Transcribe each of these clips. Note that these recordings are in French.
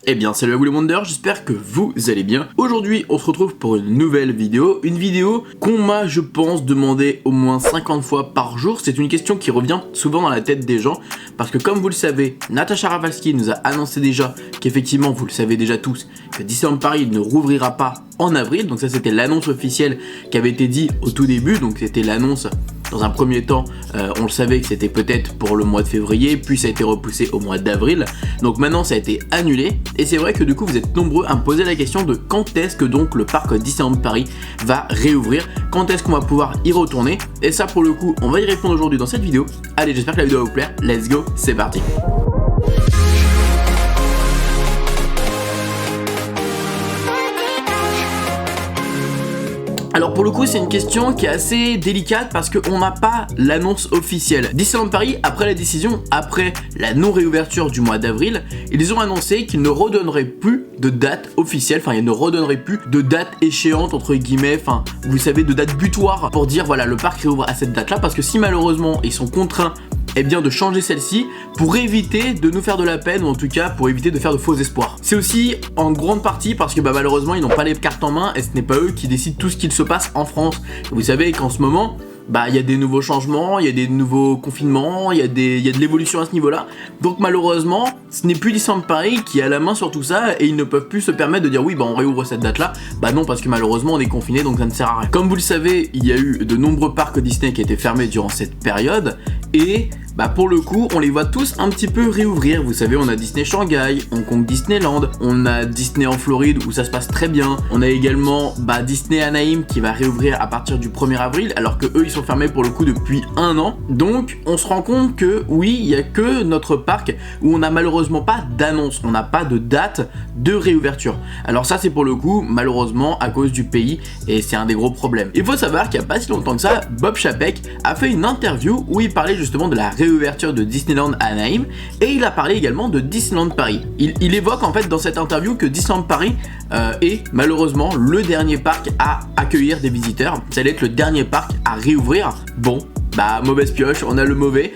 Eh bien salut à vous les Wonders, j'espère que vous allez bien. Aujourd'hui on se retrouve pour une nouvelle vidéo, qu'on m'a je pense demandé au moins 50 fois par jour. C'est une question qui revient souvent dans la tête des gens, parce que comme vous le savez, Natasha Rafalski nous a annoncé déjà qu'effectivement, vous le savez déjà tous, que Disneyland Paris ne rouvrira pas en avril. Donc ça c'était l'annonce officielle qui avait été dit au tout début, donc c'était l'annonce. Dans un premier temps, on le savait que c'était peut-être pour le mois de février, puis ça a été repoussé au mois d'avril. Donc maintenant ça a été annulé, et c'est vrai que du coup vous êtes nombreux à me poser la question de quand est-ce que donc le parc Disneyland Paris va réouvrir, quand est-ce qu'on va pouvoir y retourner. Et ça pour le coup on va y répondre aujourd'hui dans cette vidéo. Allez, j'espère que la vidéo va vous plaire, let's go, c'est parti. Alors pour le coup c'est une question qui est assez délicate parce qu'on n'a pas l'annonce officielle. Disneyland Paris, après la décision, après la non-réouverture du mois d'avril, ils ont annoncé qu'ils ne redonneraient plus de date officielle, enfin ils ne redonneraient plus de date échéante entre guillemets, enfin vous savez, de date butoir pour dire voilà le parc réouvre à cette date là, parce que si malheureusement ils sont contraints de changer celle-ci pour éviter de nous faire de la peine, ou en tout cas pour éviter de faire de faux espoirs. C'est aussi en grande partie parce que malheureusement ils n'ont pas les cartes en main et ce n'est pas eux qui décident tout ce qu'il se passe en France. Vous savez qu'en ce moment, il y a des nouveaux changements, il y a des nouveaux confinements, il y a de l'évolution à ce niveau-là. Donc malheureusement, ce n'est plus Disneyland Paris qui a la main sur tout ça et ils ne peuvent plus se permettre de dire oui, on réouvre cette date-là. Non, parce que malheureusement on est confiné, donc ça ne sert à rien. Comme vous le savez, il y a eu de nombreux parcs Disney qui étaient fermés durant cette période et pour le coup, on les voit tous un petit peu réouvrir. Vous savez, on a Disney Shanghai, Hong Kong Disneyland, on a Disney en Floride où ça se passe très bien. On a également Disney Anaheim qui va réouvrir à partir du 1er avril, alors que eux ils sont fermés pour le coup depuis 1 an. Donc on se rend compte que oui, il y a que notre parc où on n'a malheureusement pas d'annonce, on n'a pas de date de réouverture. Alors ça c'est pour le coup malheureusement à cause du pays et c'est un des gros problèmes. Il faut savoir qu'il n'y a pas si longtemps que ça, Bob Chapek a fait une interview où il parlait justement de la réouverture de Disneyland Anaheim et il a parlé également de Disneyland Paris. Il évoque en fait dans cette interview que Disneyland Paris est malheureusement le dernier parc à accueillir des visiteurs. Ça allait être le dernier parc à réouvrir. Bon, mauvaise pioche, on a le mauvais,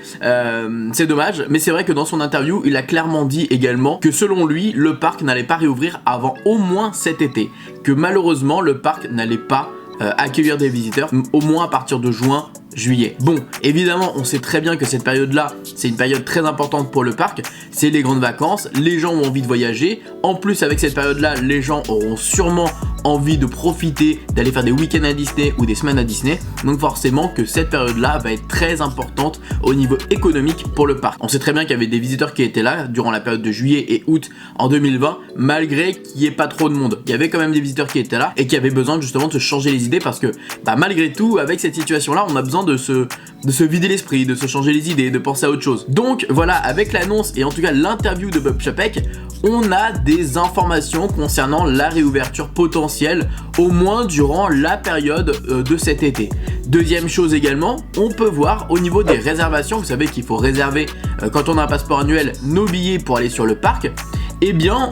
c'est dommage, mais c'est vrai que dans son interview, il a clairement dit également que selon lui, le parc n'allait pas réouvrir avant au moins cet été, que malheureusement le parc n'allait pas accueillir des visiteurs, au moins à partir de juin, juillet. Bon, évidemment, on sait très bien que cette période-là, c'est une période très importante pour le parc, c'est les grandes vacances, les gens ont envie de voyager, en plus avec cette période-là, les gens auront sûrement envie de profiter, d'aller faire des week-ends à Disney ou des semaines à Disney, donc forcément que cette période-là va être très importante au niveau économique pour le parc. On sait très bien qu'il y avait des visiteurs qui étaient là durant la période de juillet et août en 2020, malgré qu'il n'y ait pas trop de monde. Il y avait quand même des visiteurs qui étaient là et qui avaient besoin justement de se changer les idées parce que malgré tout, avec cette situation-là, on a besoin de se vider l'esprit, de se changer les idées, de penser à autre chose. Donc voilà, avec l'annonce et en tout cas l'interview de Bob Chapek, on a des informations concernant la réouverture potentielle, au moins durant la période de cet été. Deuxième chose également, on peut voir au niveau des réservations, vous savez qu'il faut réserver quand on a un passeport annuel nos billets pour aller sur le parc.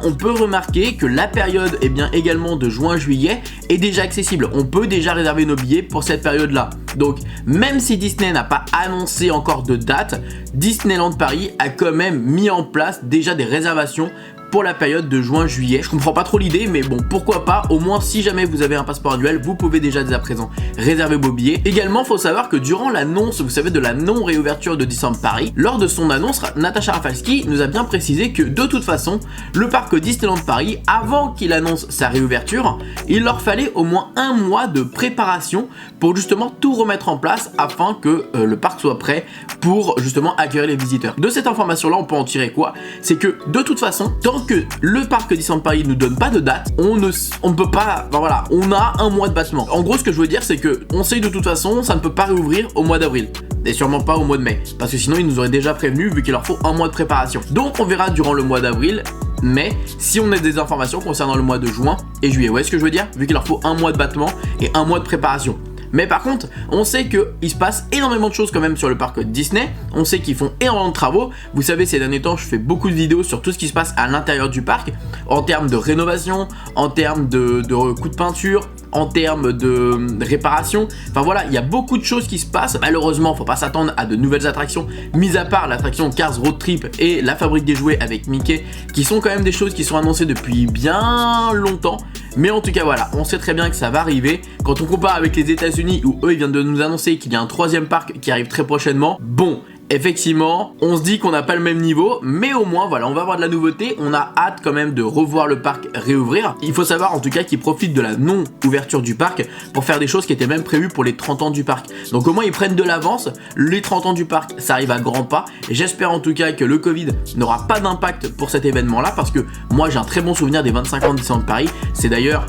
On peut remarquer que la période également de juin-juillet est déjà accessible. On peut déjà réserver nos billets pour cette période-là. Donc même si Disney n'a pas annoncé encore de date, Disneyland Paris a quand même mis en place déjà des réservations pour la période de juin-juillet. Je comprends pas trop l'idée, mais bon, pourquoi pas. Au moins, si jamais vous avez un passeport annuel, vous pouvez déjà dès à présent réserver vos billets. Également, faut savoir que durant l'annonce, vous savez, de la non-réouverture de Disneyland Paris, lors de son annonce, Natasha Rafalski nous a bien précisé que de toute façon, le parc Disneyland Paris, avant qu'il annonce sa réouverture, il leur fallait au moins 1 mois de préparation pour justement tout remettre en place afin que le parc soit prêt pour justement accueillir les visiteurs. De cette information-là, on peut en tirer quoi? C'est que de toute façon, tant que le parc Disneyland Paris ne donne pas de date, on ne peut pas, on a 1 mois de battement. En gros, ce que je veux dire, c'est que on sait de toute façon, ça ne peut pas réouvrir au mois d'avril. Et sûrement pas au mois de mai, parce que sinon ils nous auraient déjà prévenu vu qu'il leur faut 1 mois de préparation. Donc on verra durant le mois d'avril, mais si on a des informations concernant le mois de juin et juillet, ouais, ce que je veux dire, vu qu'il leur faut 1 mois de battement et 1 mois de préparation. Mais par contre, on sait qu'il se passe énormément de choses quand même sur le parc Disney. On sait qu'ils font énormément de travaux. Vous savez, ces derniers temps, je fais beaucoup de vidéos sur tout ce qui se passe à l'intérieur du parc, en termes de rénovation, en termes de coups de peinture, en termes de réparation. Enfin voilà, il y a beaucoup de choses qui se passent. Malheureusement, faut pas s'attendre à de nouvelles attractions, mis à part l'attraction Cars Road Trip et la fabrique des jouets avec Mickey, qui sont quand même des choses qui sont annoncées depuis bien longtemps. Mais en tout cas voilà, on sait très bien que ça va arriver. Quand on compare avec les États-Unis où eux ils viennent de nous annoncer qu'il y a un 3e parc qui arrive très prochainement, bon, effectivement, on se dit qu'on n'a pas le même niveau, mais au moins voilà, on va avoir de la nouveauté, on a hâte quand même de revoir le parc réouvrir. Il faut savoir en tout cas qu'ils profitent de la non-ouverture du parc pour faire des choses qui étaient même prévues pour les 30 ans du parc. Donc au moins ils prennent de l'avance, les 30 ans du parc ça arrive à grands pas, et j'espère en tout cas que le Covid n'aura pas d'impact pour cet événement là, parce que moi j'ai un très bon souvenir des 25 ans de Disneyland Paris, c'est d'ailleurs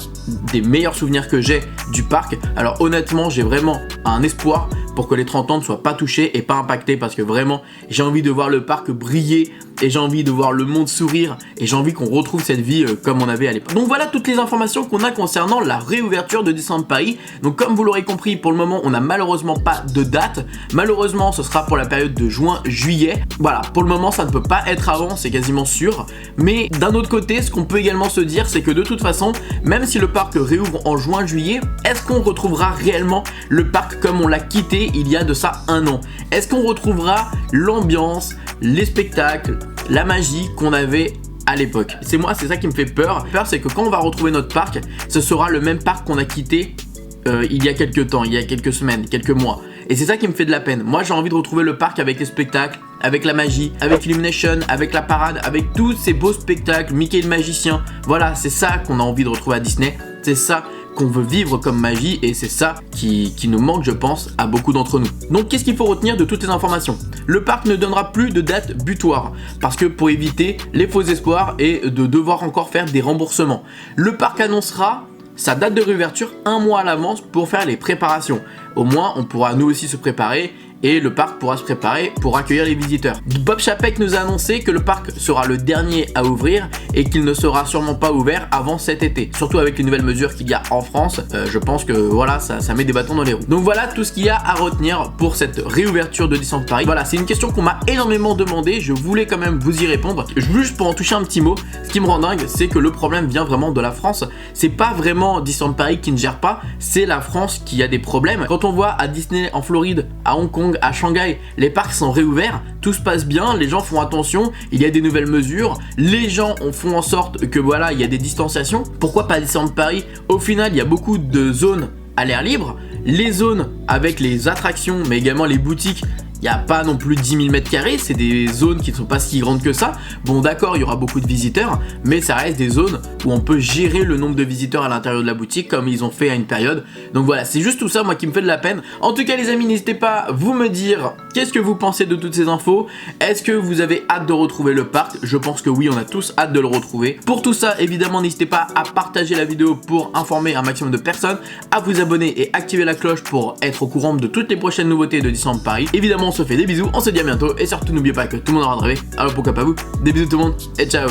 des meilleurs souvenirs que j'ai du parc. Alors honnêtement j'ai vraiment un espoir pour que les 30 ans ne soient pas touchés et pas impactés, parce que vraiment j'ai envie de voir le parc briller et j'ai envie de voir le monde sourire et j'ai envie qu'on retrouve cette vie comme on avait à l'époque. Donc voilà toutes les informations qu'on a concernant la réouverture de Disneyland Paris. Donc comme vous l'aurez compris, pour le moment on n'a malheureusement pas de date. Malheureusement ce sera pour la période de juin-juillet. Voilà, pour le moment ça ne peut pas être avant, c'est quasiment sûr. Mais d'un autre côté, ce qu'on peut également se dire, c'est que de toute façon, même si le parc réouvre en juin-juillet, est-ce qu'on retrouvera réellement le parc comme on l'a quitté il y a de ça un an? Est-ce qu'on retrouvera l'ambiance, les spectacles, la magie qu'on avait à l'époque? C'est ça qui me fait peur. C'est que quand on va retrouver notre parc, ce sera le même parc qu'on a quitté il y a quelques temps, il y a quelques semaines, quelques mois. Et c'est ça qui me fait de la peine. Moi j'ai envie de retrouver le parc avec les spectacles, avec la magie, avec Illumination, avec la parade, avec tous ces beaux spectacles, Mickey le magicien. Voilà, c'est ça qu'on a envie de retrouver à Disney. C'est ça qu'on veut vivre comme magie, et c'est ça qui nous manque, je pense, à beaucoup d'entre nous. Donc qu'est-ce qu'il faut retenir de toutes les informations? Le parc ne donnera plus de date butoir, parce que pour éviter les faux espoirs et de devoir encore faire des remboursements. Le parc annoncera sa date de réouverture un mois à l'avance pour faire les préparations. Au moins on pourra nous aussi se préparer et le parc pourra se préparer pour accueillir les visiteurs. Bob Chapek nous a annoncé que le parc sera le dernier à ouvrir et qu'il ne sera sûrement pas ouvert avant cet été. Surtout avec les nouvelles mesures qu'il y a en France, je pense que voilà, ça met des bâtons dans les roues. Donc voilà tout ce qu'il y a à retenir pour cette réouverture de Disneyland Paris. Voilà, c'est une question qu'on m'a énormément demandé, je voulais quand même vous y répondre. Juste pour en toucher un petit mot, ce qui me rend dingue, c'est que le problème vient vraiment de la France. C'est pas vraiment Disneyland Paris qui ne gère pas, c'est la France qui a des problèmes. Quand on voit à Disney en Floride, à Hong Kong, à Shanghai, les parcs sont réouverts, tout se passe bien, les gens font attention, il y a des nouvelles mesures, les gens font en sorte que voilà, il y a des distanciations. Pourquoi pas à Disneyland Paris? Au final, il y a beaucoup de zones à l'air libre, les zones avec les attractions, mais également les boutiques. Il n'y a pas non plus 10 000 m², c'est des zones qui ne sont pas si grandes que ça. Bon d'accord, il y aura beaucoup de visiteurs, mais ça reste des zones où on peut gérer le nombre de visiteurs à l'intérieur de la boutique comme ils ont fait à une période. Donc voilà, c'est juste tout ça moi qui me fait de la peine. En tout cas les amis, n'hésitez pas à vous me dire qu'est-ce que vous pensez de toutes ces infos. Est-ce que vous avez hâte de retrouver le parc? Je pense que oui, on a tous hâte de le retrouver. Pour tout ça, évidemment, n'hésitez pas à partager la vidéo pour informer un maximum de personnes, à vous abonner et activer la cloche pour être au courant de toutes les prochaines nouveautés de Disneyland Paris. Évidemment, on se fait des bisous, on se dit à bientôt et surtout n'oubliez pas que tout le monde aura rêvé, alors pourquoi pas vous. Des bisous tout le monde et ciao.